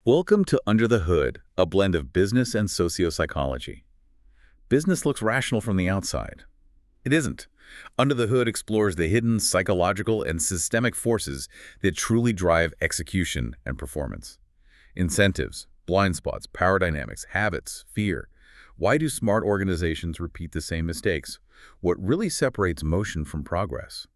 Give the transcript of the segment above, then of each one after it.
Welcome to Under the Hood, a blend of business and sociopsychology. Business looks rational from the outside. It isn't. Under the Hood explores the hidden psychological and systemic forces that truly drive execution and performance. Incentives, blind spots, power dynamics, habits, fear. Why do smart organizations repeat the same mistakes? What really separates motion from progress?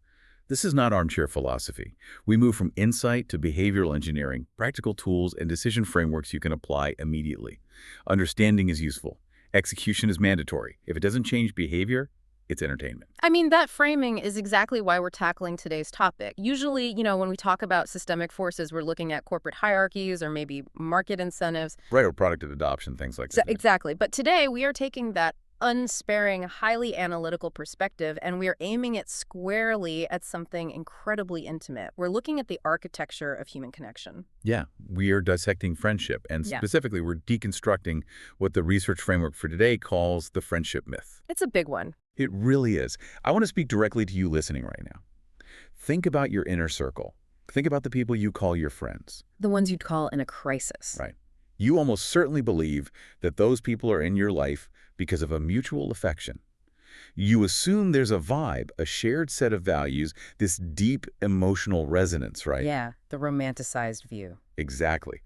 This is not armchair philosophy. We move from insight to behavioral engineering, practical tools, and decision frameworks you can apply immediately. Understanding is useful. Execution is mandatory. If it doesn't change behavior, it's entertainment. I mean, that framing is exactly why we're tackling today's topic. Usually, when we talk about systemic forces, we're looking at corporate hierarchies or maybe market incentives. Right, or product adoption, things like that. Exactly. But today, we are taking that unsparing, highly analytical perspective, and we are aiming it squarely at something incredibly intimate. We're looking at the architecture of human connection. Yeah, we are dissecting friendship, and specifically, we're deconstructing what the research framework for today calls the friendship myth. It's a big one. It really is. I want to speak directly to you listening right now. Think about your inner circle. Think about the people you call your friends. The ones you'd call in a crisis. Right. You almost certainly believe that those people are in your life because of a mutual affection. You assume there's a vibe, a shared set of values, this deep emotional resonance, right? Yeah, the romanticized view. Exactly.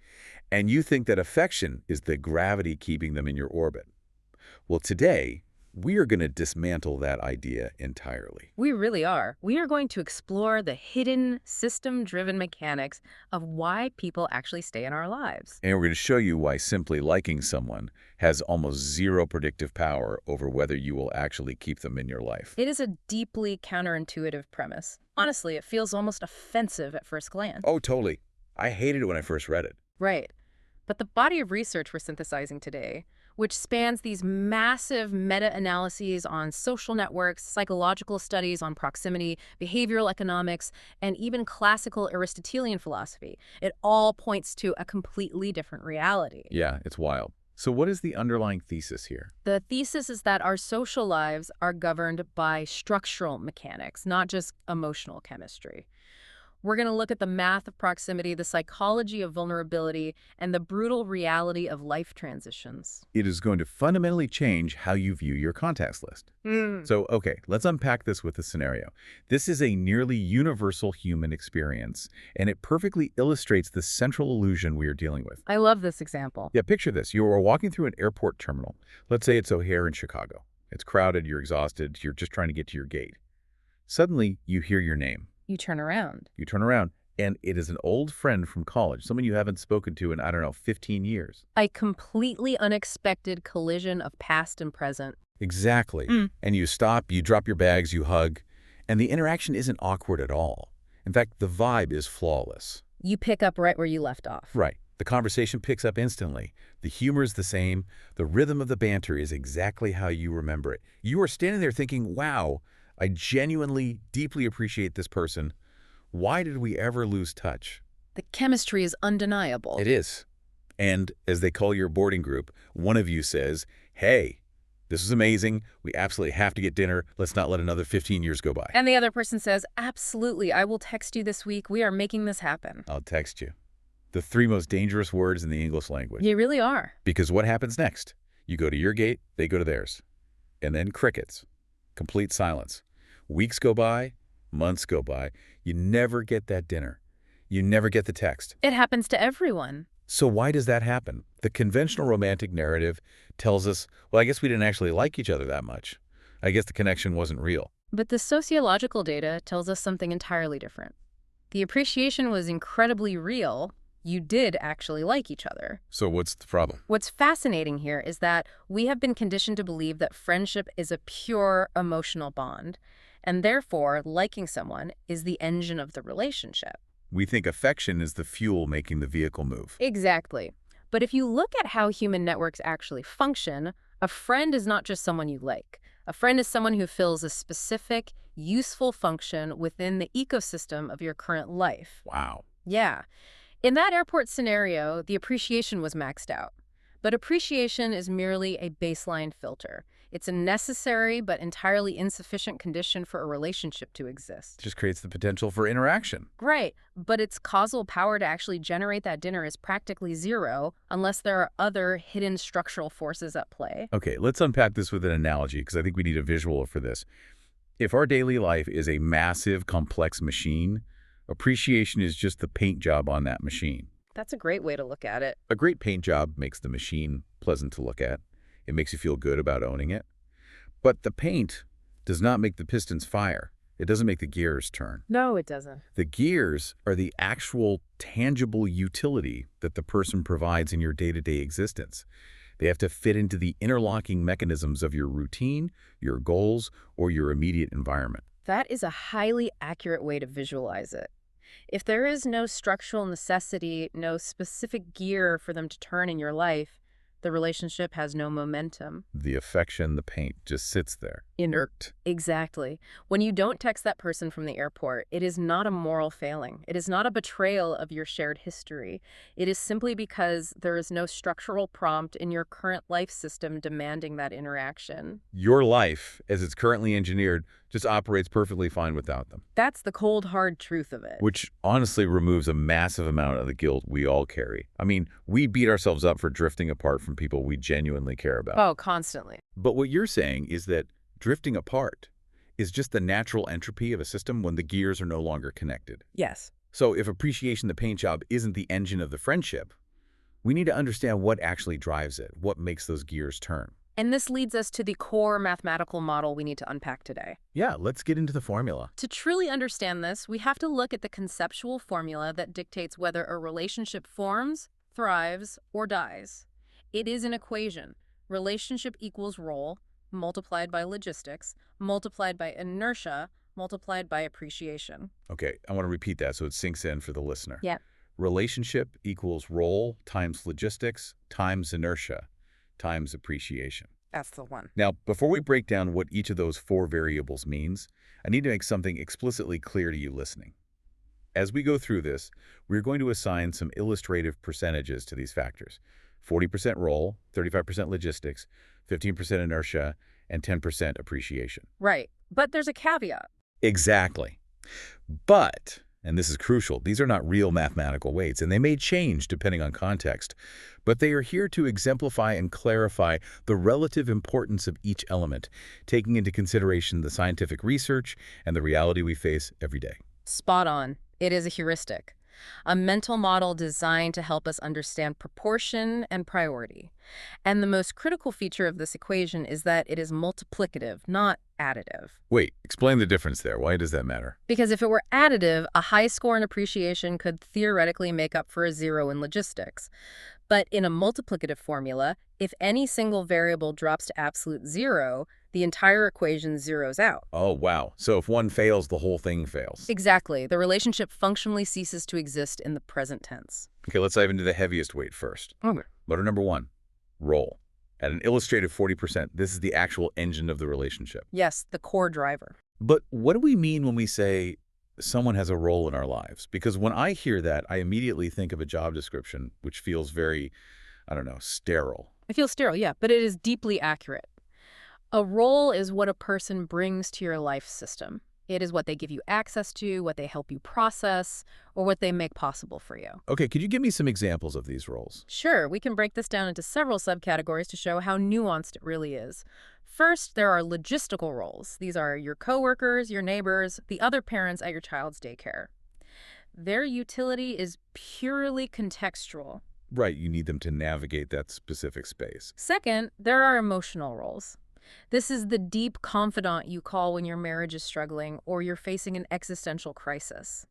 And you think that affection is the gravity keeping them in your orbit. Well, today, we are going to dismantle that idea entirely. We really are. We are going to explore the hidden, system-driven mechanics of why people actually stay in our lives. And we're going to show you why simply liking someone has almost zero predictive power over whether you will actually keep them in your life. It is a deeply counterintuitive premise. Honestly, it feels almost offensive at first glance. Oh, totally. I hated it when I first read it. Right. But the body of research we're synthesizing today, which spans these massive meta-analyses on social networks, psychological studies on proximity, behavioral economics, and even classical Aristotelian philosophy, it all points to a completely different reality. Yeah, it's wild. So what is the underlying thesis here? The thesis is that our social lives are governed by structural mechanics, not just emotional chemistry. We're going to look at the math of proximity, the psychology of vulnerability, and the brutal reality of life transitions. It is going to fundamentally change how you view your contacts list. So, okay, let's unpack this with a scenario. This is a nearly universal human experience, and it perfectly illustrates the central illusion we are dealing with. I love this example. Yeah, picture this. You are walking through an airport terminal. Let's say it's O'Hare in Chicago. It's crowded, you're exhausted, you're just trying to get to your gate. Suddenly, you hear your name. You turn around. You turn around, and it is an old friend from college, someone you haven't spoken to in, 15 years. A completely unexpected collision of past and present. Exactly. And you stop, you drop your bags, you hug, and the interaction isn't awkward at all. In fact, the vibe is flawless. You pick up right where you left off. Right. The conversation picks up instantly. The humor is the same. The rhythm of the banter is exactly how you remember it. You are standing there thinking, wow, I genuinely, deeply appreciate this person. Why did we ever lose touch? The chemistry is undeniable. It is. And as they call your boarding group, one of you says, hey, this is amazing. We absolutely have to get dinner. Let's not let another 15 years go by. And the other person says, absolutely, I will text you this week. We are making this happen. I'll text you. The three most dangerous words in the English language. You really are. Because what happens next? You go to your gate, they go to theirs. And then crickets. Complete silence. Weeks go by, months go by. You never get that dinner. You never get the text. It happens to everyone. So why does that happen? The conventional romantic narrative tells us, well, I guess we didn't actually like each other that much. I guess the connection wasn't real. But the sociological data tells us something entirely different. The appreciation was incredibly real. You did actually like each other. So what's the problem? What's fascinating here is that we have been conditioned to believe that friendship is a pure emotional bond, and therefore liking someone is the engine of the relationship. We think affection is the fuel making the vehicle move. Exactly. But if you look at how human networks actually function, a friend is not just someone you like. A friend is someone who fills a specific, useful function within the ecosystem of your current life. Wow. Yeah. In that airport scenario, the appreciation was maxed out. But appreciation is merely a baseline filter. It's a necessary but entirely insufficient condition for a relationship to exist. Just creates the potential for interaction. Right, but its causal power to actually generate that dinner is practically zero unless there are other hidden structural forces at play. Okay, let's unpack this with an analogy because I think we need a visual for this. If our daily life is a massive, complex machine, appreciation is just the paint job on that machine. That's a great way to look at it. A great paint job makes the machine pleasant to look at. It makes you feel good about owning it. But the paint does not make the pistons fire. It doesn't make the gears turn. No, it doesn't. The gears are the actual tangible utility that the person provides in your day-to-day existence. They have to fit into the interlocking mechanisms of your routine, your goals, or your immediate environment. That is a highly accurate way to visualize it. If there is no structural necessity, no specific gear for them to turn in your life, the relationship has no momentum. The affection, the paint, just sits there, inert. Exactly. When you don't text that person from the airport, it is not a moral failing. It is not a betrayal of your shared history. It is simply because there is no structural prompt in your current life system demanding that interaction. Your life, as it's currently engineered, just operates perfectly fine without them. That's the cold, hard truth of it. Which honestly removes a massive amount of the guilt we all carry. I mean, we beat ourselves up for drifting apart from people we genuinely care about. Oh, constantly. But what you're saying is that drifting apart is just the natural entropy of a system when the gears are no longer connected. Yes. So if appreciation, the paint job, isn't the engine of the friendship, we need to understand what actually drives it, what makes those gears turn. And this leads us to the core mathematical model we need to unpack today. Yeah, let's get into the formula. To truly understand this, we have to look at the conceptual formula that dictates whether a relationship forms, thrives, or dies. It is an equation. Relationship equals role, multiplied by logistics, multiplied by inertia, multiplied by appreciation. Okay, I want to repeat that so it sinks in for the listener. Yeah. Relationship equals role times logistics times inertia times appreciation. That's the one. Now, before we break down what each of those four variables means, I need to make something explicitly clear to you listening. As we go through this, we're going to assign some illustrative percentages to these factors. 40% role, 35% logistics, 15% inertia, and 10% appreciation. Right. But there's a caveat. Exactly. But, and this is crucial, these are not real mathematical weights, and they may change depending on context, but they are here to exemplify and clarify the relative importance of each element, taking into consideration the scientific research and the reality we face every day. Spot on. It is a heuristic, a mental model designed to help us understand proportion and priority. And the most critical feature of this equation is that it is multiplicative, not additive. Wait, explain the difference there. Why does that matter? Because if it were additive, a high score in appreciation could theoretically make up for a zero in logistics. But in a multiplicative formula, if any single variable drops to absolute zero, the entire equation zeroes out. Oh, wow. So if one fails, the whole thing fails. Exactly. The relationship functionally ceases to exist in the present tense. Okay, let's dive into the heaviest weight first. Okay. Motor number one, role. At an illustrative 40%, this is the actual engine of the relationship. Yes, the core driver. But what do we mean when we say someone has a role in our lives? Because when I hear that, I immediately think of a job description, which feels very, I don't know, sterile. I feel sterile, yeah, but it is deeply accurate. A role is what a person brings to your life system. It is what they give you access to, what they help you process, or what they make possible for you. Okay, could you give me some examples of these roles? Sure, we can break this down into several subcategories to show how nuanced it really is. First, there are logistical roles. These are your coworkers, your neighbors, the other parents at your child's daycare. Their utility is purely contextual. Right, you need them to navigate that specific space. Second, there are emotional roles. This is the deep confidant you call when your marriage is struggling or you're facing an existential crisis.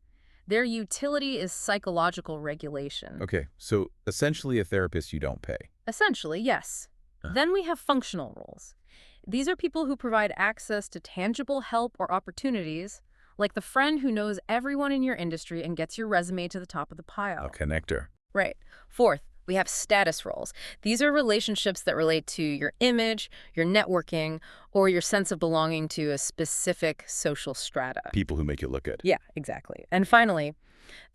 Their utility is psychological regulation. Okay, so essentially a therapist you don't pay. Essentially, yes. Then we have functional roles. These are people who provide access to tangible help or opportunities, like the friend who knows everyone in your industry and gets your resume to the top of the pile. A connector. Right. Fourth, we have status roles. These are relationships that relate to your image, your networking, or your sense of belonging to a specific social strata. People who make you look good. Yeah, exactly. And finally,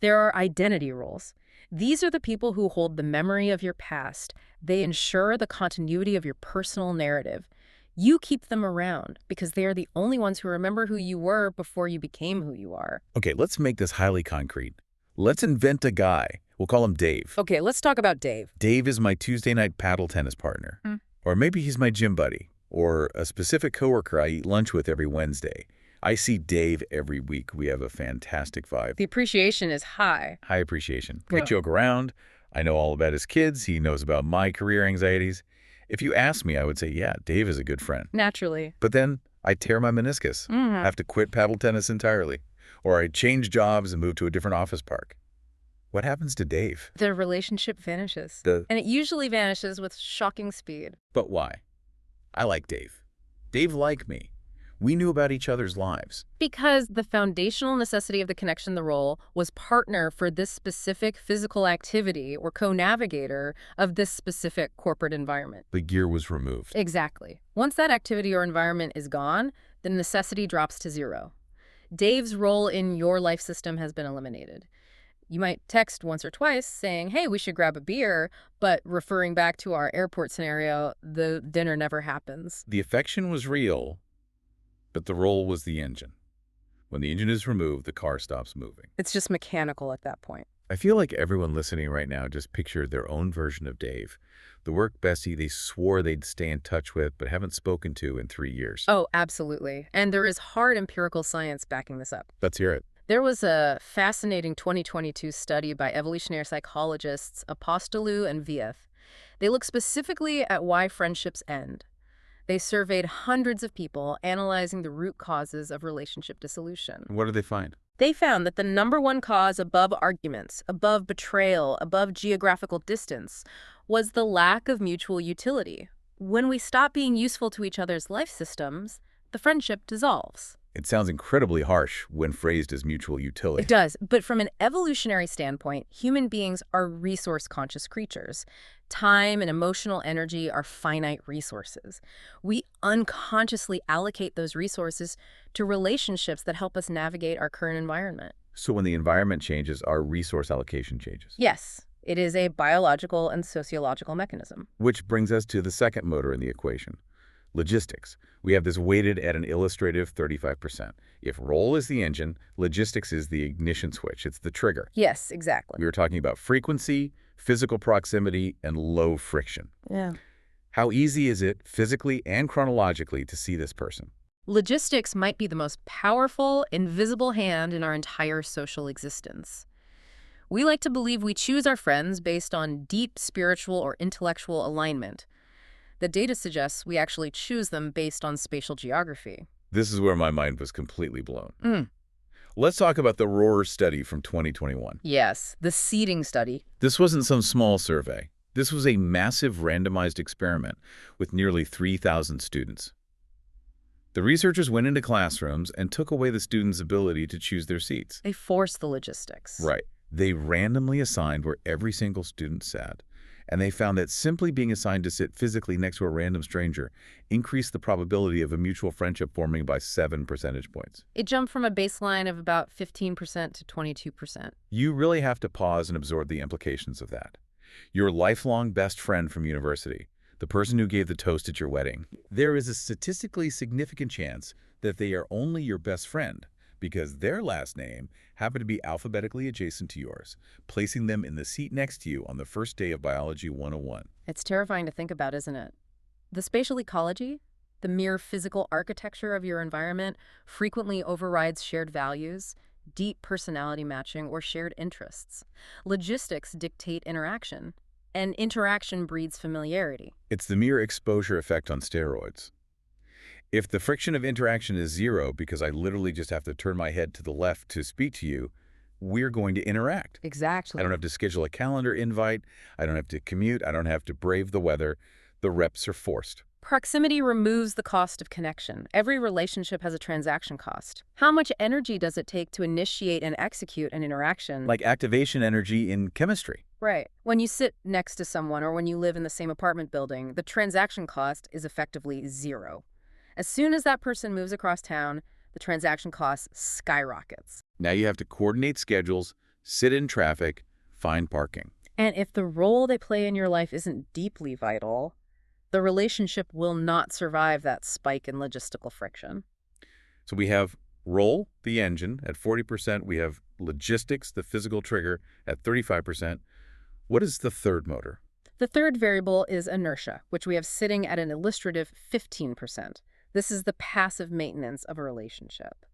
there are identity roles. These are the people who hold the memory of your past. They ensure the continuity of your personal narrative. You keep them around because they are the only ones who remember who you were before you became who you are. Okay, let's make this highly concrete. Let's invent a guy. We'll call him Dave. Okay, let's talk about Dave. Dave is my Tuesday night paddle tennis partner. Hmm. Or maybe he's my gym buddy. Or a specific coworker I eat lunch with every Wednesday. I see Dave every week. We have a fantastic vibe. The appreciation is high. High appreciation. We Yeah. joke around. I know all about his kids. He knows about my career anxieties. If you ask me, I would say, yeah, Dave is a good friend. Naturally. But then I tear my meniscus. I have to quit paddle tennis entirely. Or I change jobs and move to a different office park. What happens to Dave? The relationship vanishes. The- And it usually vanishes with shocking speed. But why? I like Dave. Dave liked me. We knew about each other's lives. Because the foundational necessity of the connection, the role, was partner for this specific physical activity or co-navigator of this specific corporate environment. The gear was removed. Exactly. Once that activity or environment is gone, the necessity drops to zero. Dave's role in your life system has been eliminated. You might text once or twice saying, hey, we should grab a beer, but referring back to our airport scenario, the dinner never happens. The affection was real, but the role was the engine. When the engine is removed, the car stops moving. It's just mechanical at that point. I feel like everyone listening right now just pictured their own version of Dave. The work bestie they swore they'd stay in touch with but haven't spoken to in 3 years. Oh, absolutely. And there is hard empirical science backing this up. Let's hear it. There was a fascinating 2022 study by evolutionary psychologists Apostolou and Vieth. They looked specifically at why friendships end. They surveyed hundreds of people, analyzing the root causes of relationship dissolution. What did they find? They found that the #1 cause above arguments, above betrayal, above geographical distance, was the lack of mutual utility. When we stop being useful to each other's life systems, the friendship dissolves. It sounds incredibly harsh when phrased as mutual utility. It does, but from an evolutionary standpoint, human beings are resource-conscious creatures. Time and emotional energy are finite resources. We unconsciously allocate those resources to relationships that help us navigate our current environment. So when the environment changes, our resource allocation changes. Yes, it is a biological and sociological mechanism. Which brings us to the second motor in the equation. Logistics. We have this weighted at an illustrative 35%. If role is the engine, logistics is the ignition switch. It's the trigger. Yes, exactly. We were talking about frequency, physical proximity, and low friction. Yeah. How easy is it, physically and chronologically, to see this person? Logistics might be the most powerful, invisible hand in our entire social existence. We like to believe we choose our friends based on deep spiritual or intellectual alignment. The data suggests we actually choose them based on spatial geography. This is where my mind was completely blown. Let's talk about the Rohrer study from 2021. Yes, the seeding study. This wasn't some small survey. This was a massive randomized experiment with nearly 3,000 students. The researchers went into classrooms and took away the students' ability to choose their seats. They force the logistics. Right. They randomly assigned where every single student sat, and they found that simply being assigned to sit physically next to a random stranger increased the probability of a mutual friendship forming by 7 percentage points. It jumped from a baseline of about 15% to 22%. You really have to pause and absorb the implications of that. Your lifelong best friend from university, the person who gave the toast at your wedding, there is a statistically significant chance that they are only your best friend because their last name happened to be alphabetically adjacent to yours, placing them in the seat next to you on the first day of Biology 101. It's terrifying to think about, isn't it? The spatial ecology, the mere physical architecture of your environment, frequently overrides shared values, deep personality matching, or shared interests. Logistics dictate interaction, and interaction breeds familiarity. It's the mere exposure effect on steroids. If the friction of interaction is 0 because I literally just have to turn my head to the left to speak to you, we're going to interact. Exactly. I don't have to schedule a calendar invite. I don't have to commute. I don't have to brave the weather. The reps are forced. Proximity removes the cost of connection. Every relationship has a transaction cost. How much energy does it take to initiate and execute an interaction? Like activation energy in chemistry. Right. When you sit next to someone or when you live in the same apartment building, the transaction cost is effectively 0. As soon as that person moves across town, the transaction cost skyrockets. Now you have to coordinate schedules, sit in traffic, find parking. And if the role they play in your life isn't deeply vital, The relationship will not survive that spike in logistical friction. So we have role, the engine, at 40%. We have logistics, the physical trigger, at 35%. What is the third motor? The third variable is inertia, which we have sitting at an illustrative 15%. This is the passive maintenance of a relationship.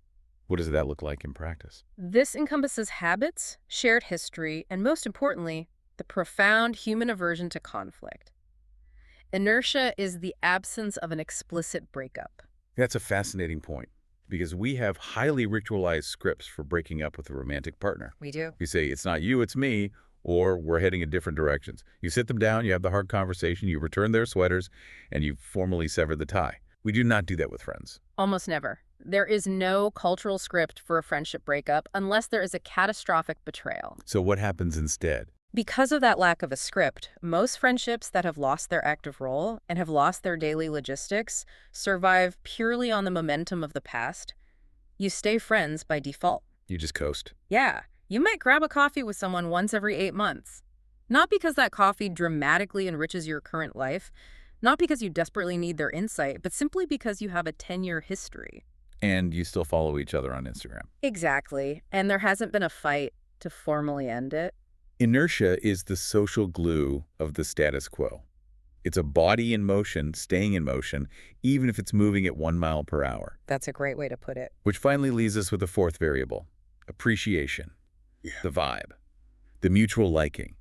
What does that look like in practice? This encompasses habits, shared history, and most importantly, the profound human aversion to conflict. Inertia is the absence of an explicit breakup. That's a fascinating point, because we have highly ritualized scripts for breaking up with a romantic partner. We do. You say, it's not you, it's me, or we're heading in different directions. You sit them down, you have the hard conversation, you return their sweaters, and you formally sever the tie. We do not do that with friends. Almost never. There is no cultural script for a friendship breakup unless there is a catastrophic betrayal. So what happens instead? Because of that lack of a script, most friendships that have lost their active role and have lost their daily logistics survive purely on the momentum of the past. You stay friends by default. You just coast. Yeah, you might grab a coffee with someone once every 8 months. Not because that coffee dramatically enriches your current life, not because you desperately need their insight, but simply because you have a 10-year history. And you still follow each other on Instagram. Exactly. And there hasn't been a fight to formally end it. Inertia is the social glue of the status quo. It's a body in motion, staying in motion, even if it's moving at 1 mile per hour. That's a great way to put it. Which finally leaves us with the fourth variable, appreciation, the vibe, the mutual liking.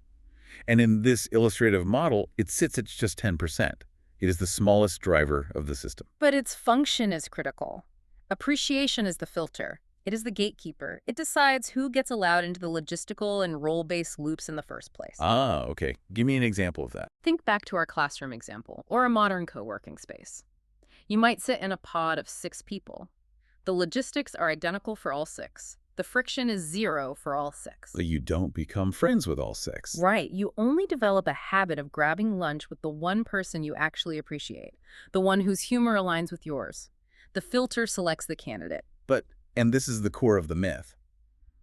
And in this illustrative model, it sits at just 10%. It is the smallest driver of the system. But its function is critical. Appreciation is the filter. It is the gatekeeper. It decides who gets allowed into the logistical and role-based loops in the first place. Ah, okay. Give me an example of that. Think back to our classroom example, or a modern co-working space. You might sit in a pod of 6 people. The logistics are identical for all 6. The friction is 0 for all 6. So you don't become friends with all 6. Right. You only develop a habit of grabbing lunch with the one person you actually appreciate, the one whose humor aligns with yours. The filter selects the candidate. And this is the core of the myth.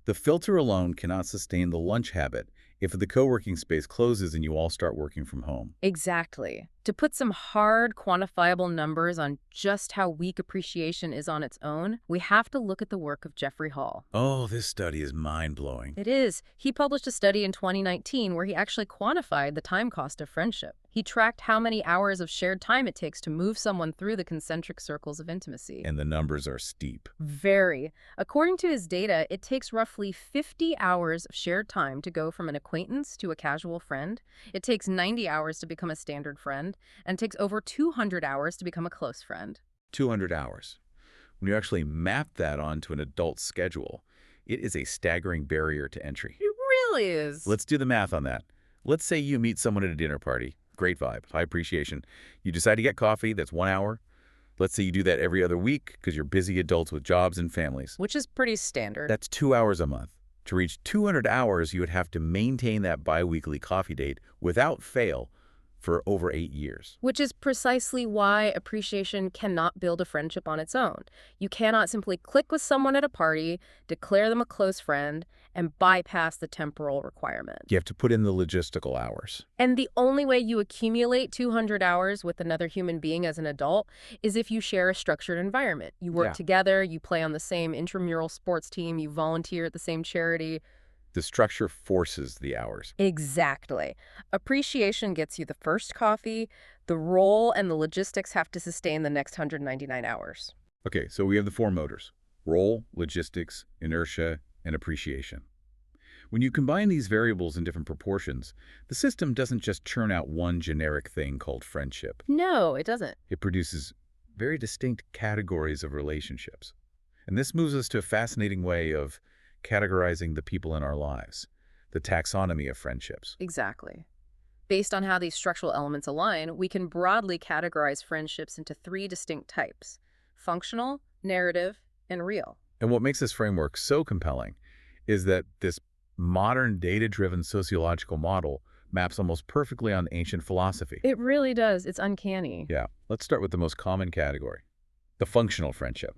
The filter alone cannot sustain the lunch habit if the co-working space closes and you all start working from home. Exactly. To put some hard, quantifiable numbers on just how weak appreciation is on its own, we have to look at the work of Jeffrey Hall. Oh, this study is mind-blowing. It is. He published a study in 2019 where he actually quantified the time cost of friendship. He tracked how many hours of shared time it takes to move someone through the concentric circles of intimacy. And the numbers are steep. Very. According to his data, it takes roughly 50 hours of shared time to go from an acquaintance to a casual friend. It takes 90 hours to become a standard friend, and it takes over 200 hours to become a close friend. 200 hours. When you actually map that onto an adult schedule, it is a staggering barrier to entry. It really is. Let's do the math on that. Let's say you meet someone at a dinner party. Great vibe, high appreciation. You decide to get coffee, that's 1 hour. Let's say you do that every other week because you're busy adults with jobs and families. Which is pretty standard. That's 2 hours a month. To reach 200 hours, you would have to maintain that bi-weekly coffee date without fail for over 8 years. Which is precisely why appreciation cannot build a friendship on its own. You cannot simply click with someone at a party, declare them a close friend, and bypass the temporal requirement. You have to put in the logistical hours. And the only way you accumulate 200 hours with another human being as an adult is if you share a structured environment. You work together, you play on the same intramural sports team, you volunteer at the same charity. The structure forces the hours. Exactly. Appreciation gets you the first coffee. The role and the logistics have to sustain the next 199 hours. Okay, so we have the 4 motors: role, logistics, inertia, and appreciation. When you combine these variables in different proportions, the system doesn't just churn out one generic thing called friendship. No, it doesn't. It produces very distinct categories of relationships. And this moves us to a fascinating way of categorizing the people in our lives, the taxonomy of friendships. Exactly. Based on how these structural elements align, we can broadly categorize friendships into 3 distinct types: functional, narrative, and real. And what makes this framework so compelling is that this modern data-driven sociological model maps almost perfectly on ancient philosophy. It really does. It's uncanny. Yeah. Let's start with the most common category, the functional friendship.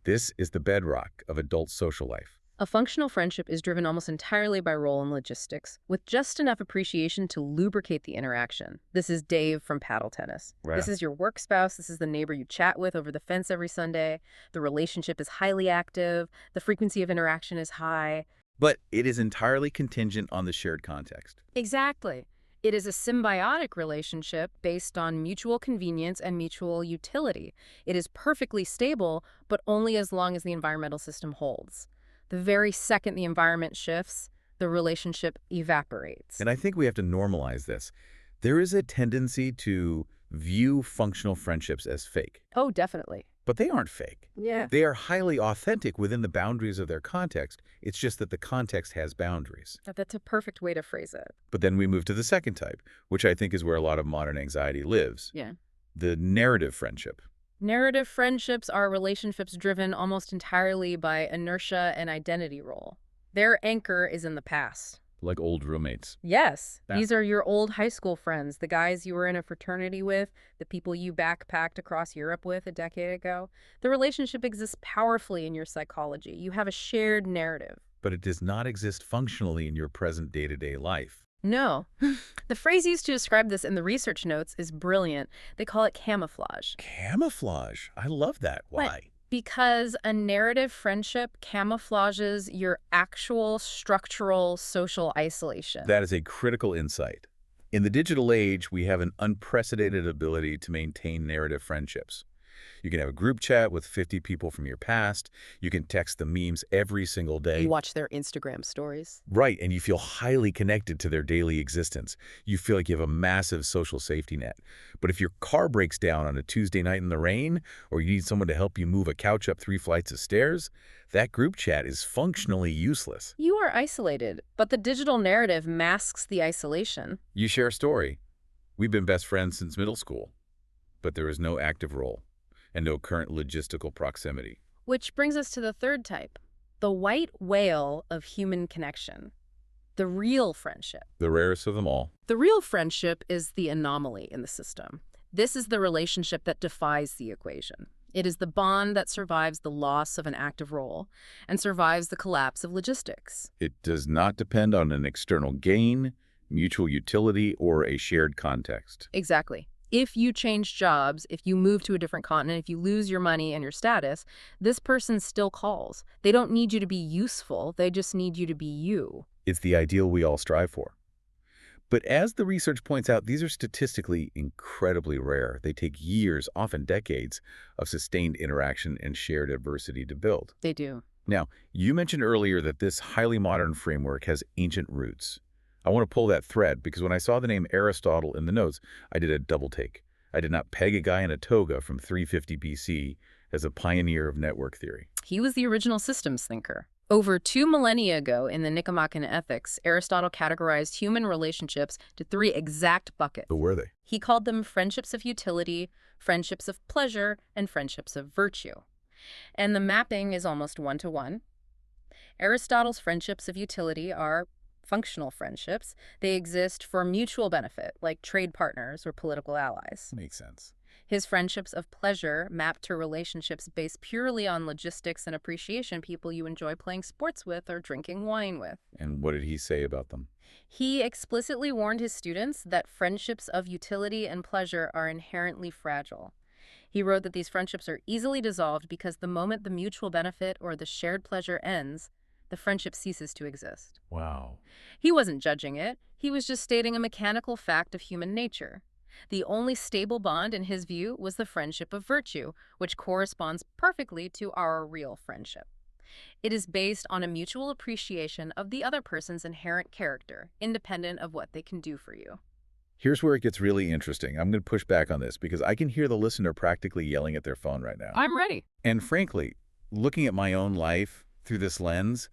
This is the bedrock of adult social life. A functional friendship is driven almost entirely by role and logistics, with just enough appreciation to lubricate the interaction. This is Dave from paddle tennis. Right. This is your work spouse. This is the neighbor you chat with over the fence every Sunday. The relationship is highly active. The frequency of interaction is high. But it is entirely contingent on the shared context. Exactly. It is a symbiotic relationship based on mutual convenience and mutual utility. It is perfectly stable, but only as long as the environmental system holds. The very second the environment shifts, the relationship evaporates. And I think we have to normalize this. There is a tendency to view functional friendships as fake. Oh, definitely. But they aren't fake. Yeah. They are highly authentic within the boundaries of their context. It's just that the context has boundaries. That's a perfect way to phrase it. But then we move to the second type, which I think is where a lot of modern anxiety lives. Yeah. The narrative friendship. Narrative friendships are relationships driven almost entirely by inertia and identity role. Their anchor is in the past. Like old roommates. Yes, Yeah. these are your old high school friends, the guys you were in a fraternity with, the people you backpacked across Europe with a decade ago. The relationship exists powerfully in your psychology. You have a shared narrative. But it does not exist functionally in your present day-to-day life. No. The phrase used to describe this in the research notes is brilliant. They call it camouflage. Camouflage. I love that. Why? Because a narrative friendship camouflages your actual structural social isolation. That is a critical insight. In the digital age, we have an unprecedented ability to maintain narrative friendships. You can have a group chat with 50 people from your past. You can text the memes every single day. You watch their Instagram stories. Right, and you feel highly connected to their daily existence. You feel like you have a massive social safety net. But if your car breaks down on a Tuesday night in the rain, or you need someone to help you move a couch up 3 flights of stairs, that group chat is functionally useless. You are isolated, but the digital narrative masks the isolation. You share a story. We've been best friends since middle school, but there is no active role and no current logistical proximity. Which brings us to the third type, the white whale of human connection, the real friendship. The rarest of them all. The real friendship is the anomaly in the system. This is the relationship that defies the equation. It is the bond that survives the loss of an active role and survives the collapse of logistics. It does not depend on an external gain, mutual utility, or a shared context. Exactly. If you change jobs, if you move to a different continent, if you lose your money and your status, this person still calls. They don't need you to be useful. They just need you to be you. It's the ideal we all strive for. But as the research points out, these are statistically incredibly rare. They take years, often decades, of sustained interaction and shared adversity to build. They do. Now, you mentioned earlier that this highly modern framework has ancient roots. I want to pull that thread because when I saw the name Aristotle in the notes, I did a double take. I did not peg a guy in a toga from 350 BC as a pioneer of network theory. He was the original systems thinker. Over 2 millennia ago in the Nicomachean Ethics, Aristotle categorized human relationships to 3 exact buckets. Who were they? He called them friendships of utility, friendships of pleasure, and friendships of virtue. And the mapping is almost one-to-one. Aristotle's friendships of utility are functional friendships. They exist for mutual benefit, like trade partners or political allies. Makes sense. His friendships of pleasure map to relationships based purely on logistics and appreciation, people you enjoy playing sports with or drinking wine with. And what did he say about them? He explicitly warned his students that friendships of utility and pleasure are inherently fragile. He wrote that these friendships are easily dissolved because the moment the mutual benefit or the shared pleasure ends, the friendship ceases to exist. Wow. He wasn't judging it. He was just stating a mechanical fact of human nature. The only stable bond, in his view, was the friendship of virtue, which corresponds perfectly to our real friendship. It is based on a mutual appreciation of the other person's inherent character, independent of what they can do for you. Here's where it gets really interesting. I'm going to push back on this because I can hear the listener practically yelling at their phone right now. I'm ready. And frankly, looking at my own life through this lens,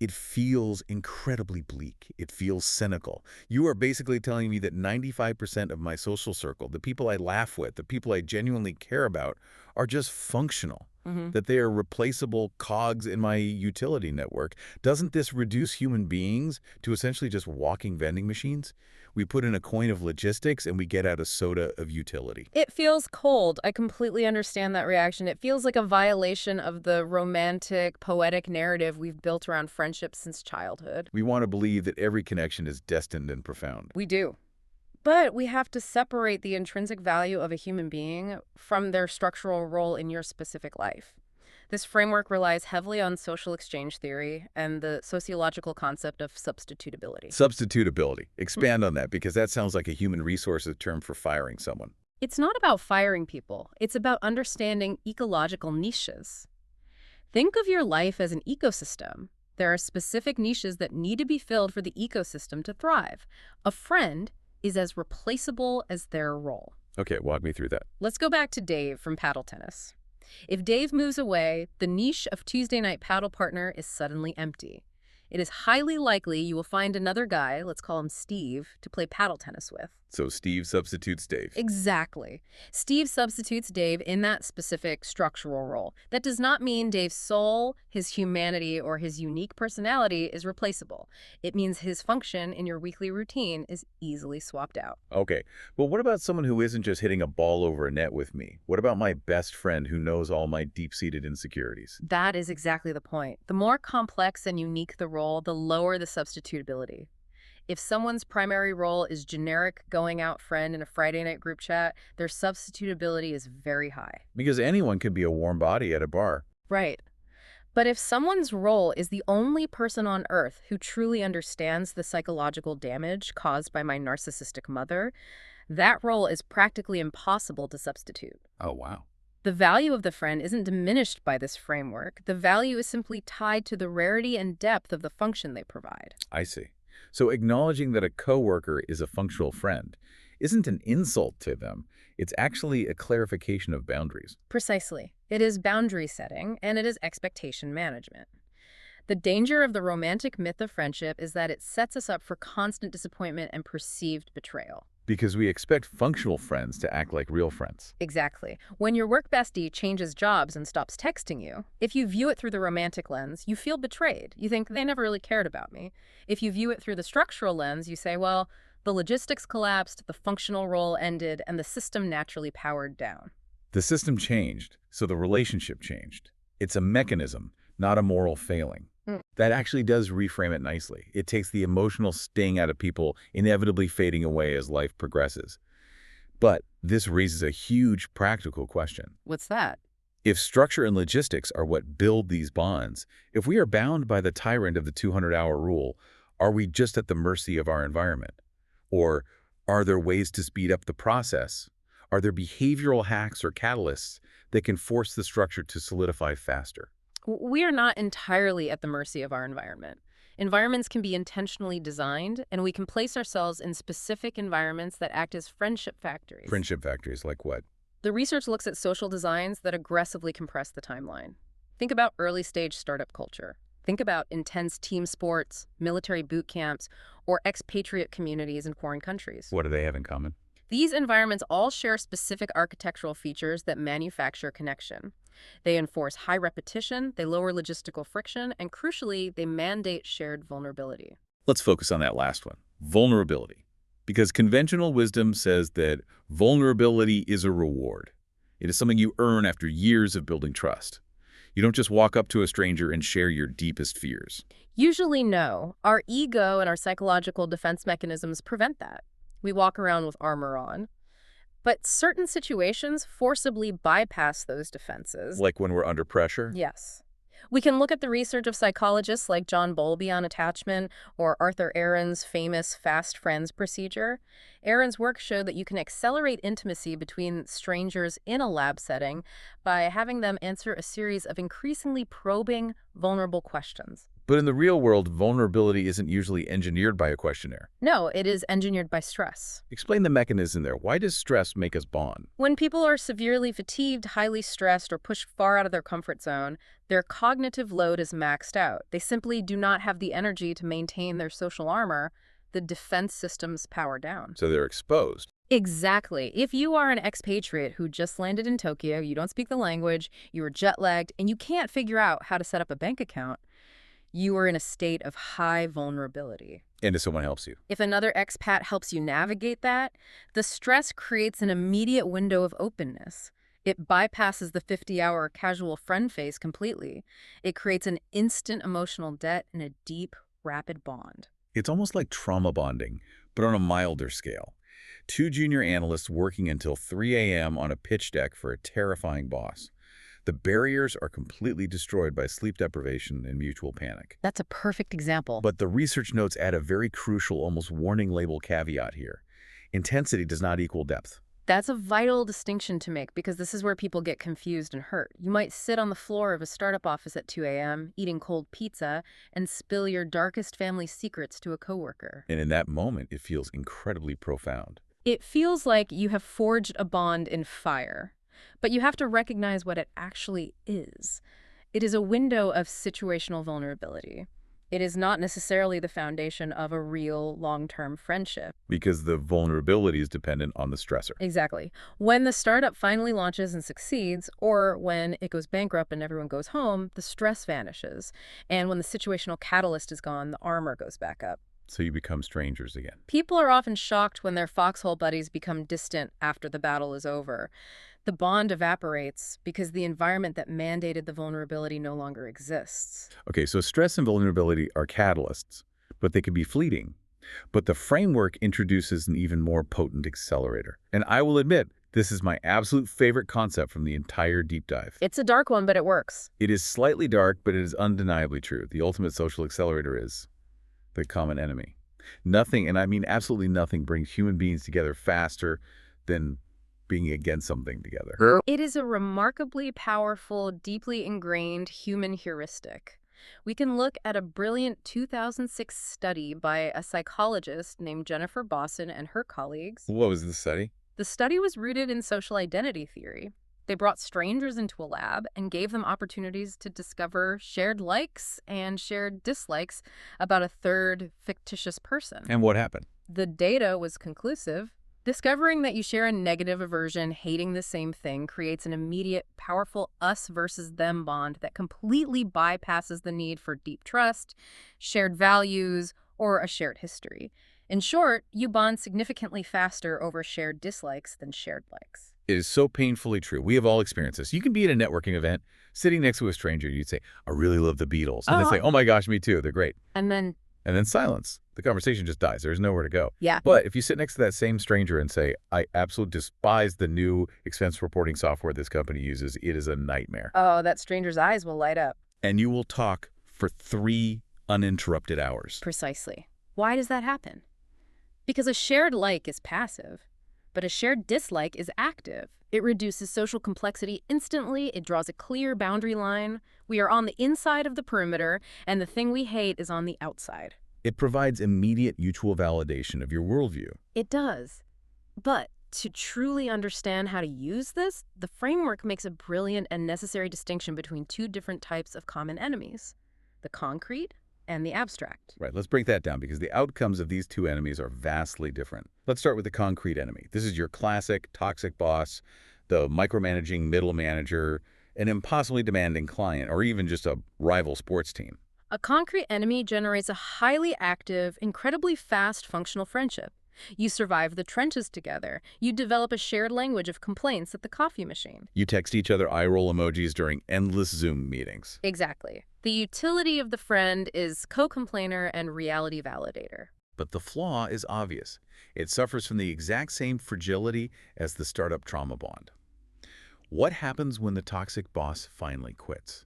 it feels incredibly bleak. It feels cynical. You are basically telling me that 95% of my social circle, the people I laugh with, the people I genuinely care about, are just functional, Hmm. that they are replaceable cogs in my utility network, doesn't this reduce human beings to essentially just walking vending machines? We put in a coin of logistics and we get out a soda of utility. It feels cold. I completely understand that reaction. It feels like a violation of the romantic, poetic narrative we've built around friendship since childhood. We want to believe that every connection is destined and profound. We do. But we have to separate the intrinsic value of a human being from their structural role in your specific life. This framework relies heavily on social exchange theory and the sociological concept of substitutability. Substitutability. Expand on that, because that sounds like a human resources term for firing someone. It's not about firing people. It's about understanding ecological niches. Think of your life as an ecosystem. There are specific niches that need to be filled for the ecosystem to thrive. A friend is as replaceable as their role. Okay, walk me through that. Let's go back to Dave from paddle tennis. If Dave moves away, the niche of Tuesday night paddle partner is suddenly empty. It is highly likely you will find another guy, let's call him Steve, to play paddle tennis with. So Steve substitutes Dave. Exactly. Steve substitutes Dave in that specific structural role. That does not mean Dave's soul, his humanity, or his unique personality is replaceable. It means his function in your weekly routine is easily swapped out. Okay, but what about someone who isn't just hitting a ball over a net with me? What about my best friend who knows all my deep-seated insecurities? That is exactly the point. The more complex and unique the role, the lower the substitutability. If someone's primary role is generic going out friend in a Friday night group chat, their substitutability is very high. Because anyone could be a warm body at a bar. Right. But if someone's role is the only person on earth who truly understands the psychological damage caused by my narcissistic mother, that role is practically impossible to substitute. Oh, wow. The value of the friend isn't diminished by this framework. The value is simply tied to the rarity and depth of the function they provide. I see. So acknowledging that a coworker is a functional friend isn't an insult to them. It's actually a clarification of boundaries. Precisely. It is boundary setting, and it is expectation management. The danger of the romantic myth of friendship is that it sets us up for constant disappointment and perceived betrayal. Because we expect functional friends to act like real friends. Exactly. When your work bestie changes jobs and stops texting you, if you view it through the romantic lens, you feel betrayed. You think, they never really cared about me. If you view it through the structural lens, you say, well, the logistics collapsed, the functional role ended, and the system naturally powered down. The system changed, so the relationship changed. It's a mechanism, not a moral failing. That actually does reframe it nicely. It takes the emotional sting out of people inevitably fading away as life progresses. But this raises a huge practical question. What's that? If structure and logistics are what build these bonds, if we are bound by the tyrant of the 200-hour rule, are we just at the mercy of our environment? Or are there ways to speed up the process? Are there behavioral hacks or catalysts that can force the structure to solidify faster? We are not entirely at the mercy of our environment. Environments can be intentionally designed, and we can place ourselves in specific environments that act as friendship factories. Friendship factories like what? The research looks at social designs that aggressively compress the timeline. Think about early-stage startup culture. Think about intense team sports, military boot camps, or expatriate communities in foreign countries. What do they have in common? These environments all share specific architectural features that manufacture connection. They enforce high repetition, they lower logistical friction, and crucially, they mandate shared vulnerability. Let's focus on that last one, vulnerability. Because conventional wisdom says that vulnerability is a reward. It is something you earn after years of building trust. You don't just walk up to a stranger and share your deepest fears. Usually, no. Our ego and our psychological defense mechanisms prevent that. We walk around with armor on. But certain situations forcibly bypass those defenses. Like when we're under pressure? Yes. We can look at the research of psychologists like John Bowlby on attachment or Arthur Aaron's famous Fast Friends procedure. Aaron's work showed that you can accelerate intimacy between strangers in a lab setting by having them answer a series of increasingly probing, vulnerable questions. But in the real world, vulnerability isn't usually engineered by a questionnaire. No, it is engineered by stress. Explain the mechanism there. Why does stress make us bond? When people are severely fatigued, highly stressed, or pushed far out of their comfort zone, their cognitive load is maxed out. They simply do not have the energy to maintain their social armor. The defense systems power down. So they're exposed. Exactly. If you are an expatriate who just landed in Tokyo, you don't speak the language, you are jet lagged, and you can't figure out how to set up a bank account, you are in a state of high vulnerability. And if someone helps you. If another expat helps you navigate that, the stress creates an immediate window of openness. It bypasses the 50-hour casual friend phase completely. It creates an instant emotional debt and a deep, rapid bond. It's almost like trauma bonding, but on a milder scale. Two junior analysts working until 3 a.m. on a pitch deck for a terrifying boss. The barriers are completely destroyed by sleep deprivation and mutual panic. That's a perfect example. But the research notes add a very crucial, almost warning label caveat here. Intensity does not equal depth. That's a vital distinction to make because this is where people get confused and hurt. You might sit on the floor of a startup office at 2 a.m., eating cold pizza, and spill your darkest family secrets to a coworker. And in that moment, it feels incredibly profound. It feels like you have forged a bond in fire, but you have to recognize what it actually is. It is a window of situational vulnerability. It is not necessarily the foundation of a real long-term friendship. Because the vulnerability is dependent on the stressor. Exactly. When the startup finally launches and succeeds, or when it goes bankrupt and everyone goes home, the stress vanishes. And when the situational catalyst is gone, the armor goes back up. So you become strangers again. People are often shocked when their foxhole buddies become distant after the battle is over. The bond evaporates because the environment that mandated the vulnerability no longer exists. Okay, so stress and vulnerability are catalysts, but they can be fleeting. But the framework introduces an even more potent accelerator. And I will admit, this is my absolute favorite concept from the entire deep dive. It's a dark one, but it works. It is slightly dark, but it is undeniably true. The ultimate social accelerator is the common enemy. Nothing, and I mean absolutely nothing, brings human beings together faster than being against something together. It is a remarkably powerful, deeply ingrained human heuristic. We can look at a brilliant 2006 study by a psychologist named Jennifer Bosson and her colleagues. What was the study? The study was rooted in social identity theory. They brought strangers into a lab and gave them opportunities to discover shared likes and shared dislikes about a third fictitious person. And what happened? The data was conclusive. Discovering that you share a negative aversion, hating the same thing, creates an immediate, powerful us versus them bond that completely bypasses the need for deep trust, shared values, or a shared history. In short, you bond significantly faster over shared dislikes than shared likes. It is so painfully true. We have all experienced this. You can be at a networking event, sitting next to a stranger. You'd say, I really love the Beatles. And they say, oh my gosh, me too. They're great. And then silence. The conversation just dies. There's nowhere to go. Yeah. But if you sit next to that same stranger and say, I absolutely despise the new expense reporting software this company uses, it is a nightmare. Oh, that stranger's eyes will light up. And you will talk for 3 uninterrupted hours. Precisely. Why does that happen? Because a shared like is passive, but a shared dislike is active. It reduces social complexity instantly. It draws a clear boundary line. We are on the inside of the perimeter, and the thing we hate is on the outside. It provides immediate mutual validation of your worldview. It does. But to truly understand how to use this, the framework makes a brilliant and necessary distinction between two different types of common enemies, the concrete and the abstract. Right, let's break that down because the outcomes of these two enemies are vastly different. Let's start with the concrete enemy. This is your classic toxic boss, the micromanaging middle manager, an impossibly demanding client, or even just a rival sports team. A concrete enemy generates a highly active, incredibly fast functional friendship. You survive the trenches together. You develop a shared language of complaints at the coffee machine. You text each other eye-roll emojis during endless Zoom meetings. Exactly. The utility of the friend is co-complainer and reality validator. But the flaw is obvious. It suffers from the exact same fragility as the startup trauma bond. What happens when the toxic boss finally quits?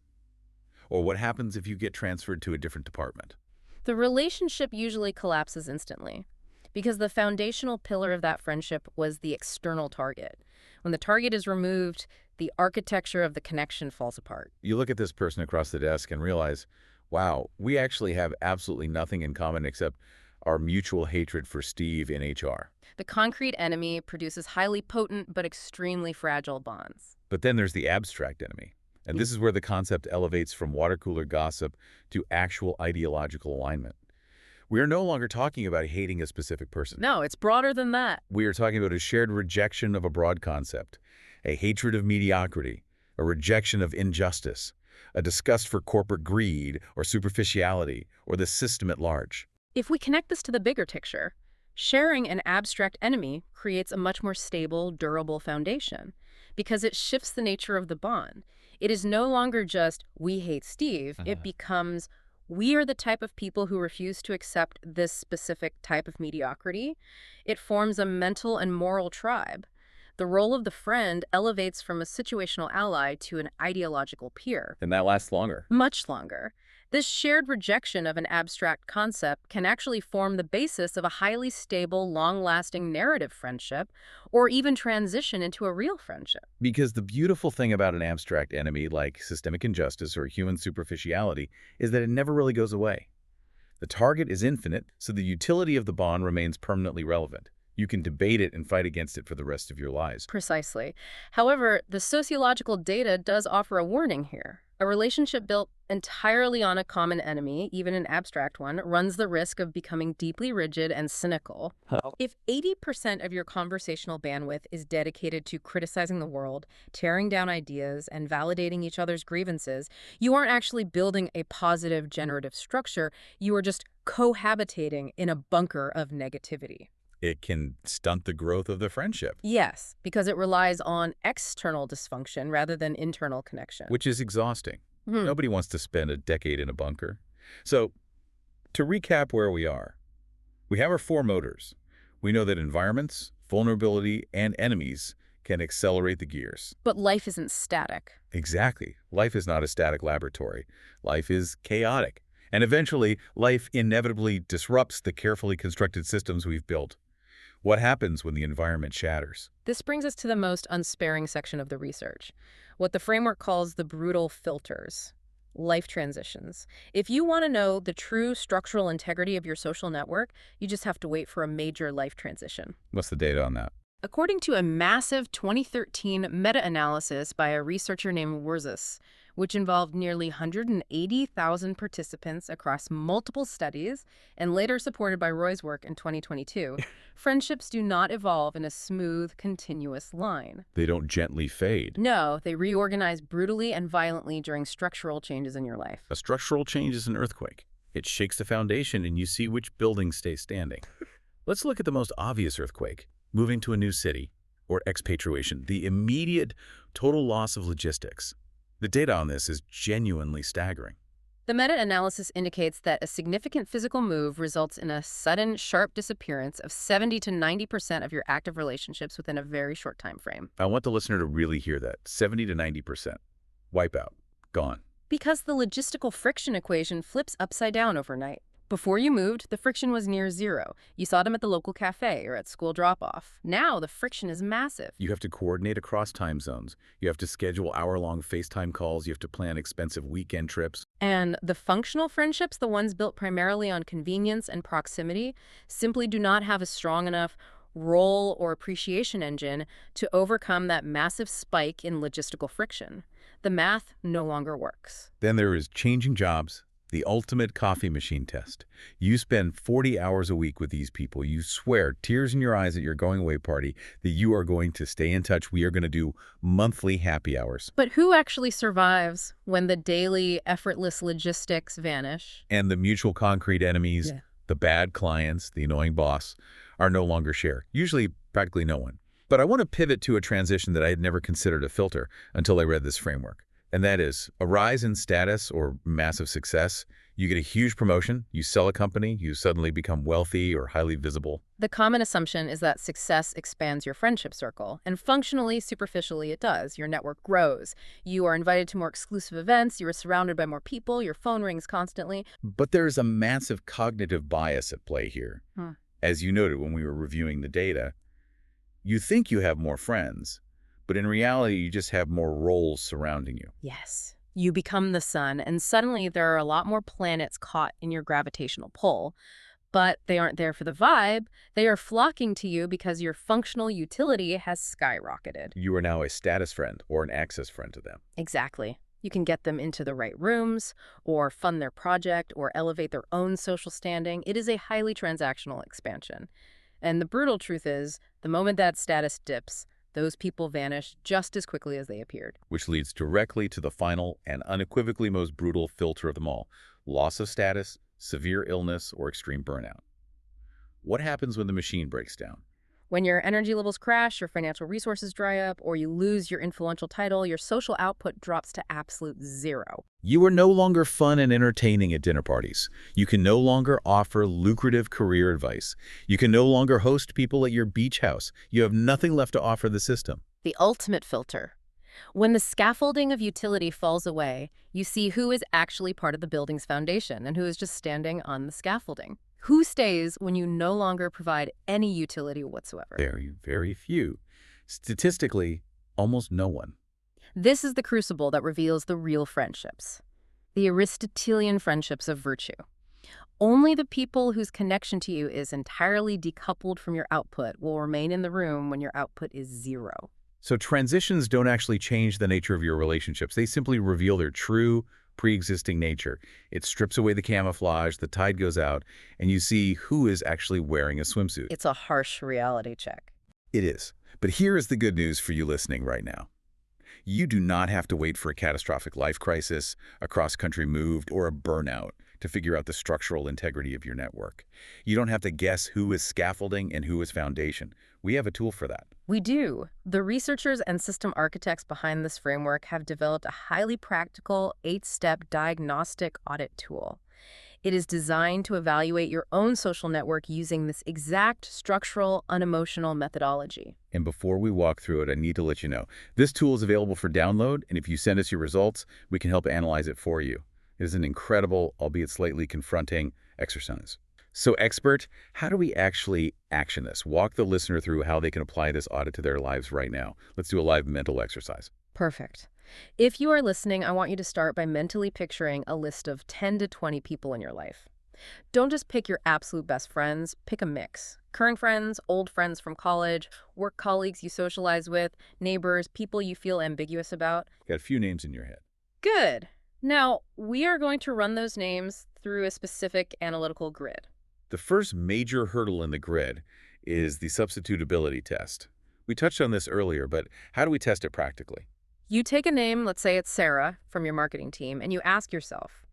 Or what happens if you get transferred to a different department? The relationship usually collapses instantly, because the foundational pillar of that friendship was the external target. When the target is removed, the architecture of the connection falls apart. You look at this person across the desk and realize, wow, we actually have absolutely nothing in common except our mutual hatred for Steve in HR. The concrete enemy produces highly potent but extremely fragile bonds. But then there's the abstract enemy. And this is where the concept elevates from water cooler gossip to actual ideological alignment. We are no longer talking about hating a specific person. No, it's broader than that. We are talking about a shared rejection of a broad concept, a hatred of mediocrity, a rejection of injustice, a disgust for corporate greed or superficiality or the system at large. If we connect this to the bigger picture, sharing an abstract enemy creates a much more stable, durable foundation because it shifts the nature of the bond. It is no longer just, we hate Steve. It becomes, we are the type of people who refuse to accept this specific type of mediocrity. It forms a mental and moral tribe. The role of the friend elevates from a situational ally to an ideological peer. And that lasts longer. Much longer. This shared rejection of an abstract concept can actually form the basis of a highly stable, long-lasting narrative friendship, or even transition into a real friendship. Because the beautiful thing about an abstract enemy like systemic injustice or human superficiality is that it never really goes away. The target is infinite, so the utility of the bond remains permanently relevant. You can debate it and fight against it for the rest of your lives. Precisely. However, the sociological data does offer a warning here. A relationship built entirely on a common enemy, even an abstract one, runs the risk of becoming deeply rigid and cynical. If 80% of your conversational bandwidth is dedicated to criticizing the world, tearing down ideas, and validating each other's grievances, you aren't actually building a positive generative structure. You are just cohabitating in a bunker of negativity. It can stunt the growth of the friendship. Yes, because it relies on external dysfunction rather than internal connection. Which is exhausting. Nobody wants to spend a decade in a bunker. So, to recap where we are, we have our four motors. We know that environments, vulnerability, and enemies can accelerate the gears. But life isn't static. Exactly. Life is not a static laboratory. Life is chaotic. And eventually, life inevitably disrupts the carefully constructed systems we've built. What happens when the environment shatters? This brings us to the most unsparing section of the research, what the framework calls the brutal filters, life transitions. If you want to know the true structural integrity of your social network, you just have to wait for a major life transition. What's the data on that? According to a massive 2013 meta-analysis by a researcher named Wurzis, which involved nearly 180,000 participants across multiple studies and later supported by Roy's work in 2022, friendships do not evolve in a smooth, continuous line. They don't gently fade. No, they reorganize brutally and violently during structural changes in your life. A structural change is an earthquake. It shakes the foundation and you see which buildings stay standing. Let's look at the most obvious earthquake. Moving to a new city, or expatriation, the immediate total loss of logistics. The data on this is genuinely staggering. The meta-analysis indicates that a significant physical move results in a sudden, sharp disappearance of 70 to 90% of your active relationships within a very short time frame. I want the listener to really hear that. 70 to 90%. Wipeout. Gone. Because the logistical friction equation flips upside down overnight. Before you moved, the friction was near zero. You saw them at the local cafe or at school drop-off. Now, the friction is massive. You have to coordinate across time zones. You have to schedule hour-long FaceTime calls. You have to plan expensive weekend trips. And the functional friendships, the ones built primarily on convenience and proximity, simply do not have a strong enough role or appreciation engine to overcome that massive spike in logistical friction. The math no longer works. Then there is changing jobs. The ultimate coffee machine test. You spend 40 hours a week with these people. You swear, tears in your eyes at your going-away party, that you are going to stay in touch. We are going to do monthly happy hours. But who actually survives when the daily, effortless logistics vanish? And the mutual concrete enemies, the bad clients, the annoying boss, are no longer shared. Usually, practically no one. But I want to pivot to a transition that I had never considered a filter until I read this framework. And that is a rise in status or massive success. You get a huge promotion, you sell a company, you suddenly become wealthy or highly visible. The common assumption is that success expands your friendship circle, and functionally, superficially, it does. Your network grows. You are invited to more exclusive events, you are surrounded by more people, your phone rings constantly. But there's a massive cognitive bias at play here. As you noted when we were reviewing the data, you think you have more friends, but in reality, you just have more roles surrounding you. Yes. You become the sun, and suddenly there are a lot more planets caught in your gravitational pull. But they aren't there for the vibe. They are flocking to you because your functional utility has skyrocketed. You are now a status friend or an access friend to them. Exactly. You can get them into the right rooms, or fund their project, or elevate their own social standing. It is a highly transactional expansion. And the brutal truth is, the moment that status dips, those people vanish just as quickly as they appeared. Which leads directly to the final and unequivocally most brutal filter of them all: loss of status, severe illness, or extreme burnout. What happens when the machine breaks down? When your energy levels crash, your financial resources dry up, or you lose your influential title, your social output drops to absolute zero. You are no longer fun and entertaining at dinner parties. You can no longer offer lucrative career advice. You can no longer host people at your beach house. You have nothing left to offer the system. The ultimate filter. When the scaffolding of utility falls away, you see who is actually part of the building's foundation and who is just standing on the scaffolding. Who stays when you no longer provide any utility whatsoever? Very, very few. Statistically, almost no one. This is the crucible that reveals the real friendships, the Aristotelian friendships of virtue. Only the people whose connection to you is entirely decoupled from your output will remain in the room when your output is zero. So transitions don't actually change the nature of your relationships. They simply reveal their true, pre-existing nature. It strips away the camouflage, the tide goes out, and you see who is actually wearing a swimsuit. It's a harsh reality check. It is. But here is the good news for you listening right now. You do not have to wait for a catastrophic life crisis, a cross-country move, or a burnout to figure out the structural integrity of your network. You don't have to guess who is scaffolding and who is foundation. We have a tool for that. We do. The researchers and system architects behind this framework have developed a highly practical 8-step diagnostic audit tool. It is designed to evaluate your own social network using this exact structural, unemotional methodology. And before we walk through it, I need to let you know, this tool is available for download, and if you send us your results, we can help analyze it for you. It is an incredible, albeit slightly confronting, exercise. So expert, how do we actually action this? Walk the listener through how they can apply this audit to their lives right now. Let's do a live mental exercise. Perfect. If you are listening, I want you to start by mentally picturing a list of 10 to 20 people in your life. Don't just pick your absolute best friends, pick a mix. Current friends, old friends from college, work colleagues you socialize with, neighbors, people you feel ambiguous about. Got a few names in your head. Good. Now, we are going to run those names through a specific analytical grid. The first major hurdle in the grid is the substitutability test. We touched on this earlier, but how do we test it practically? You take a name, let's say it's Sarah, from your marketing team, and you ask yourself,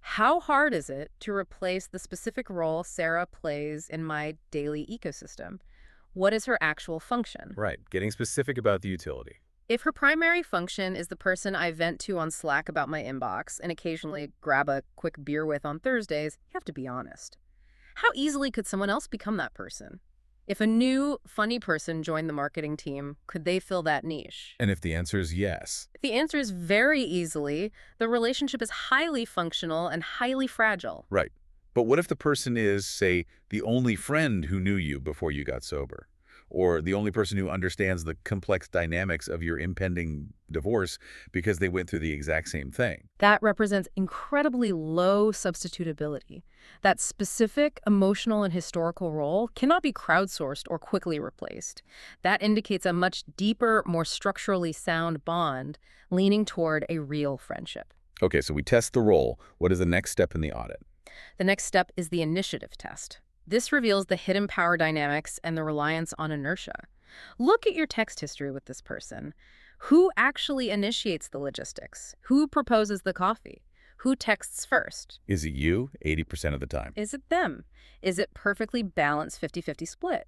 how hard is it to replace the specific role Sarah plays in my daily ecosystem? What is her actual function? Right, getting specific about the utility. If her primary function is the person I vent to on Slack about my inbox and occasionally grab a quick beer with on Thursdays, you have to be honest. How easily could someone else become that person? If a new, funny person joined the marketing team, could they fill that niche? And if the answer is yes. If the answer is very easily, the relationship is highly functional and highly fragile. Right. But what if the person is, say, the only friend who knew you before you got sober? Or the only person who understands the complex dynamics of your impending divorce because they went through the exact same thing? That represents incredibly low substitutability. That specific emotional and historical role cannot be crowdsourced or quickly replaced. That indicates a much deeper, more structurally sound bond leaning toward a real friendship. Okay, so we test the role. What is the next step in the audit? The next step is the initiative test. This reveals the hidden power dynamics and the reliance on inertia. Look at your text history with this person. Who actually initiates the logistics? Who proposes the coffee? Who texts first? Is it you 80% of the time? Is it them? Is it perfectly balanced 50-50 split?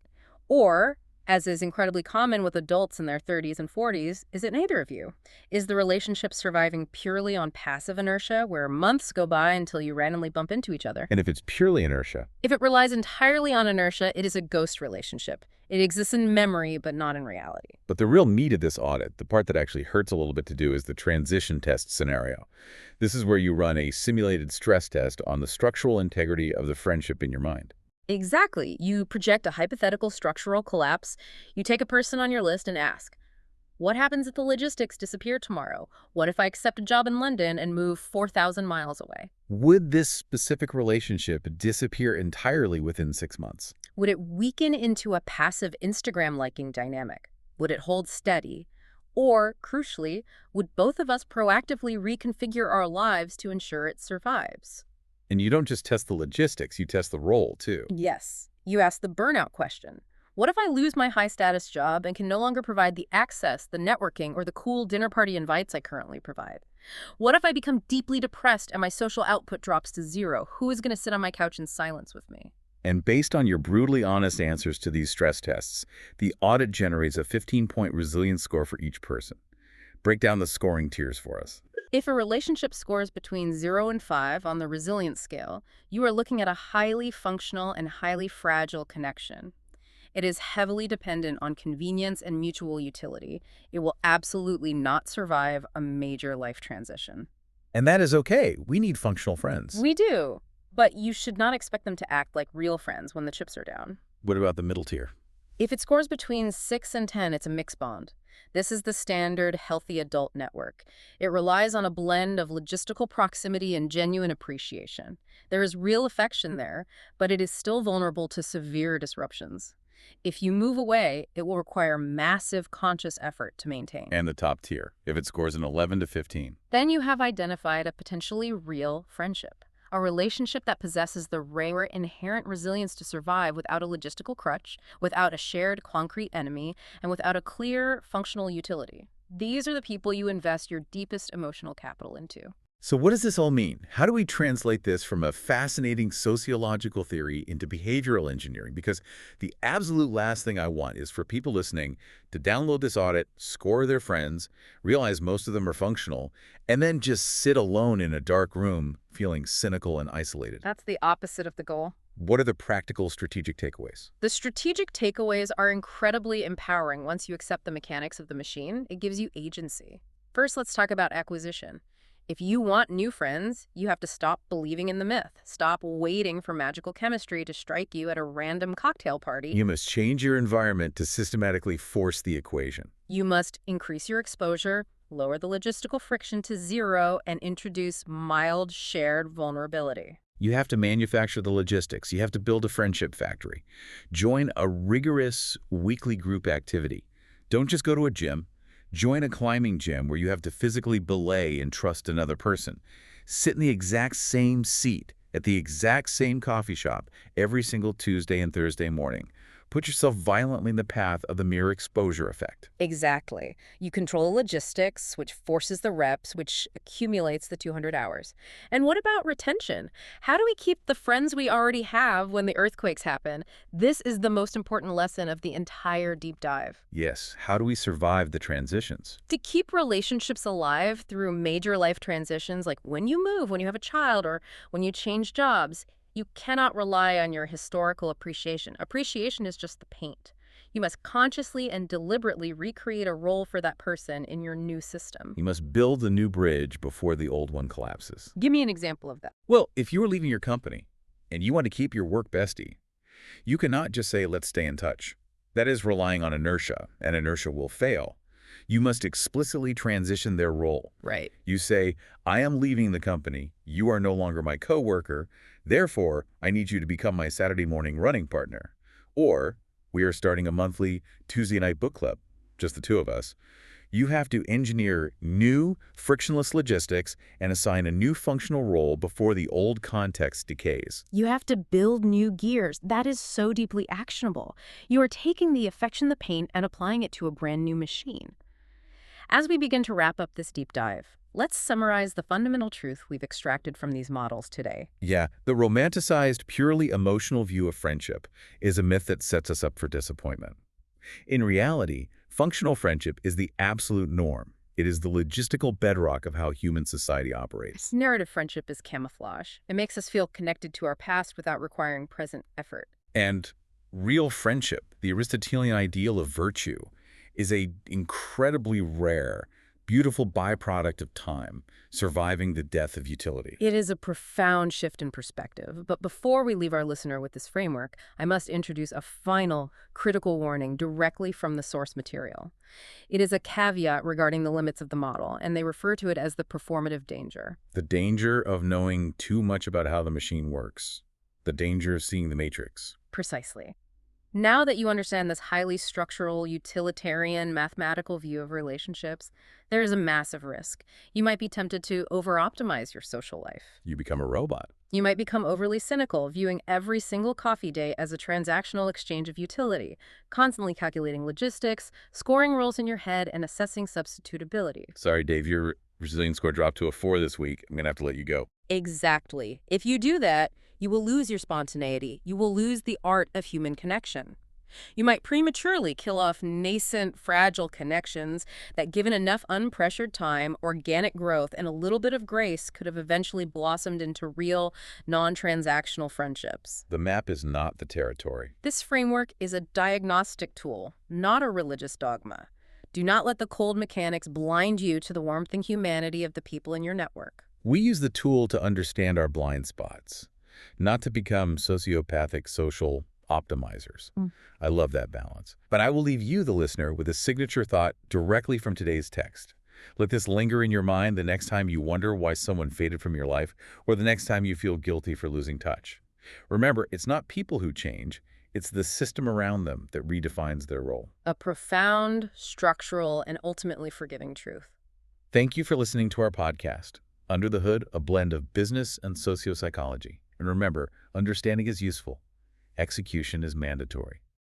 Or, as is incredibly common with adults in their 30s and 40s, is it neither of you? Is the relationship surviving purely on passive inertia, where months go by until you randomly bump into each other? And if it's purely inertia? If it relies entirely on inertia, it is a ghost relationship. It exists in memory, but not in reality. But the real meat of this audit, the part that actually hurts a little bit to do, is the transition test scenario. This is where you run a simulated stress test on the structural integrity of the friendship in your mind. Exactly. You project a hypothetical structural collapse. You take a person on your list and ask, what happens if the logistics disappear tomorrow? What if I accept a job in London and move 4,000 miles away? Would this specific relationship disappear entirely within 6 months? Would it weaken into a passive Instagram-liking dynamic? Would it hold steady? Or, crucially, would both of us proactively reconfigure our lives to ensure it survives? And you don't just test the logistics, you test the role, too. Yes. You ask the burnout question. What if I lose my high-status job and can no longer provide the access, the networking, or the cool dinner party invites I currently provide? What if I become deeply depressed and my social output drops to zero? Who is going to sit on my couch in silence with me? And based on your brutally honest answers to these stress tests, the audit generates a 15-point resilience score for each person. Break down the scoring tiers for us. If a relationship scores between 0 and 5 on the resilience scale, you are looking at a highly functional and highly fragile connection. It is heavily dependent on convenience and mutual utility. It will absolutely not survive a major life transition. And that is okay. We need functional friends. We do, but you should not expect them to act like real friends when the chips are down. What about the middle tier? If it scores between 6 and 10, it's a mixed bond. This is the standard healthy adult network. It relies on a blend of logistical proximity and genuine appreciation. There is real affection there, but it is still vulnerable to severe disruptions. If you move away, it will require massive conscious effort to maintain. And the top tier, if it scores an 11 to 15. Then you have identified a potentially real friendship, a relationship that possesses the rare inherent resilience to survive without a logistical crutch, without a shared concrete enemy, and without a clear functional utility. These are the people you invest your deepest emotional capital into. So what does this all mean? How do we translate this from a fascinating sociological theory into behavioral engineering? Because the absolute last thing I want is for people listening to download this audit, score their friends, realize most of them are functional, and then just sit alone in a dark room feeling cynical and isolated. That's the opposite of the goal. What are the practical strategic takeaways? The strategic takeaways are incredibly empowering once you accept the mechanics of the machine. It gives you agency. First, let's talk about acquisition. If you want new friends, you have to stop believing in the myth. Stop waiting for magical chemistry to strike you at a random cocktail party. You must change your environment to systematically force the equation. You must increase your exposure, lower the logistical friction to zero, and introduce mild shared vulnerability. You have to manufacture the logistics. You have to build a friendship factory. Join a rigorous weekly group activity. Don't just go to a gym. Join a climbing gym where you have to physically belay and trust another person. Sit in the exact same seat at the exact same coffee shop every single Tuesday and Thursday morning. Put yourself violently in the path of the mirror exposure effect. Exactly. You control logistics, which forces the reps, which accumulates the 200 hours. And what about retention? How do we keep the friends we already have when the earthquakes happen? This is the most important lesson of the entire deep dive. Yes, how do we survive the transitions? To keep relationships alive through major life transitions, like when you move, when you have a child, or when you change jobs, you cannot rely on your historical appreciation. Appreciation is just the paint. You must consciously and deliberately recreate a role for that person in your new system. You must build the new bridge before the old one collapses. Give me an example of that. Well, if you are leaving your company and you want to keep your work bestie, you cannot just say, let's stay in touch. That is relying on inertia, and inertia will fail. You must explicitly transition their role. Right. You say, I am leaving the company. You are no longer my coworker. Therefore, I need you to become my Saturday morning running partner. Or, we are starting a monthly Tuesday night book club, just the two of us. You have to engineer new, frictionless logistics and assign a new functional role before the old context decays. You have to build new gears. That is so deeply actionable. You are taking the affection, the paint, and applying it to a brand new machine. As we begin to wrap up this deep dive, let's summarize the fundamental truth we've extracted from these models today. Yeah, the romanticized, purely emotional view of friendship is a myth that sets us up for disappointment. In reality, functional friendship is the absolute norm. It is the logistical bedrock of how human society operates. Narrative friendship is camouflage. It makes us feel connected to our past without requiring present effort. And real friendship, the Aristotelian ideal of virtue, is an incredibly rare, beautiful byproduct of time, surviving the death of utility. It is a profound shift in perspective. But before we leave our listener with this framework, I must introduce a final critical warning directly from the source material. It is a caveat regarding the limits of the model, and they refer to it as the performative danger. The danger of knowing too much about how the machine works. The danger of seeing the matrix. Precisely. Now that you understand this highly structural, utilitarian, mathematical view of relationships, there is a massive risk. You might be tempted to over-optimize your social life. You become a robot. You might become overly cynical, viewing every single coffee date as a transactional exchange of utility, constantly calculating logistics, scoring roles in your head, and assessing substitutability. Sorry, Dave, your resilience score dropped to a 4 this week. I'm going to have to let you go. Exactly. If you do that, you will lose your spontaneity. You will lose the art of human connection. You might prematurely kill off nascent, fragile connections that, given enough unpressured time, organic growth, and a little bit of grace, could have eventually blossomed into real, non-transactional friendships. The map is not the territory. This framework is a diagnostic tool, not a religious dogma. Do not let the cold mechanics blind you to the warmth and humanity of the people in your network. We use the tool to understand our blind spots, not to become sociopathic social optimizers. I love that balance. But I will leave you, the listener, with a signature thought directly from today's text. Let this linger in your mind the next time you wonder why someone faded from your life, or the next time you feel guilty for losing touch. Remember, it's not people who change, it's the system around them that redefines their role. A profound, structural, and ultimately forgiving truth. Thank you for listening to our podcast, Under the Hood, a blend of business and sociopsychology. And remember, understanding is useful. Execution is mandatory.